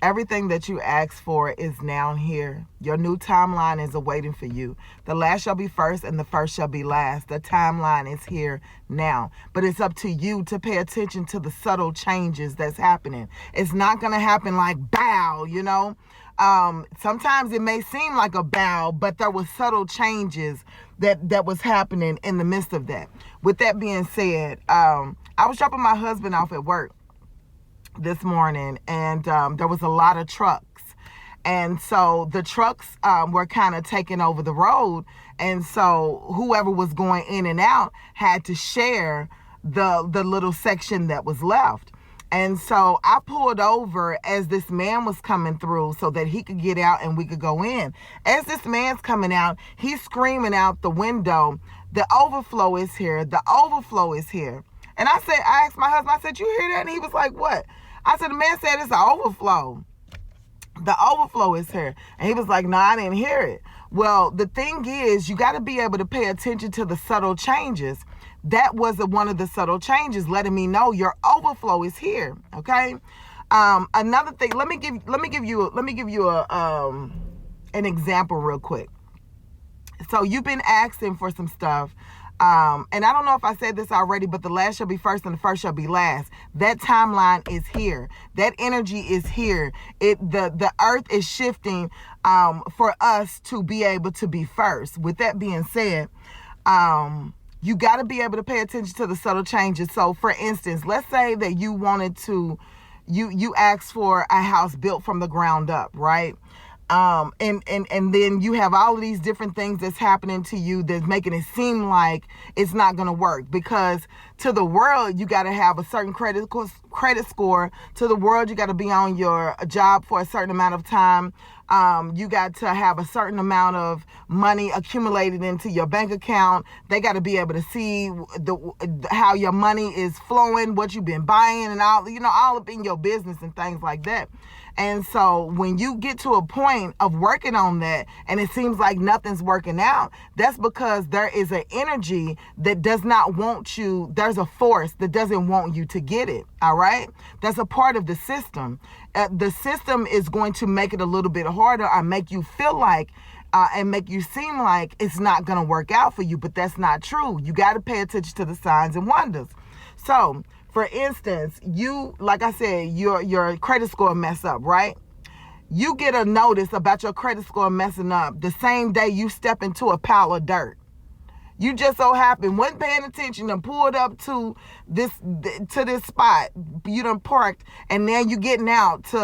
Everything that you asked for is now here. Your new timeline is awaiting for you. The last shall be first and the first shall be last. The timeline is here now. But it's up to you to pay attention to the subtle changes that's happening. It's not going to happen like bow, Sometimes it may seem like a bow, but there was subtle changes that was happening in the midst of that. With that being said, I was dropping my husband off at work this morning, and there was a lot of trucks, and so the trucks were kind of taking over the road, and so whoever was going in and out had to share the little section that was left. And so I pulled over as this man was coming through so that he could get out and we could go in. As this man's coming out, he's screaming out the window, "The overflow is here, the overflow is here." And I asked my husband, I said, "You hear that?" And he was like, "What?" I said, "The man said it's an overflow. The overflow is here." And he was like, "No, I didn't hear it." Well, the thing is, you got to be able to pay attention to the subtle changes. That was one of the subtle changes, letting me know your overflow is here. Okay. Another thing, let me give you an example real quick. So you've been asking for some stuff. And I don't know if I said this already, but the last shall be first and the first shall be last. That timeline is here. That energy is here. The earth is shifting for us to be able to be first. With that being said, you got to be able to pay attention to the subtle changes. So for instance, let's say that you wanted to, you asked for a house built from the ground up, right? And then you have all of these different things that's happening to you that's making it seem like it's not going to work, because to the world, you got to have a certain credit score. To the world, you got to be on your job for a certain amount of time. You got to have a certain amount of money accumulated into your bank account. They got to be able to see how your money is flowing, what you've been buying, and all up in your business and things like that. And so when you get to a point of working on that and it seems like nothing's working out, that's because there is an energy that does not want you. There's a force that doesn't want you to get it. All right. That's a part of the system. The system is going to make it a little bit harder or make you feel like and make you seem like it's not going to work out for you. But that's not true. You got to pay attention to the signs and wonders. So, for instance, like I said, your credit score mess up, right? You get a notice about your credit score messing up the same day you step into a pile of dirt. You just so happen, wasn't paying attention, and pulled up to this spot, you done parked, and now you getting out to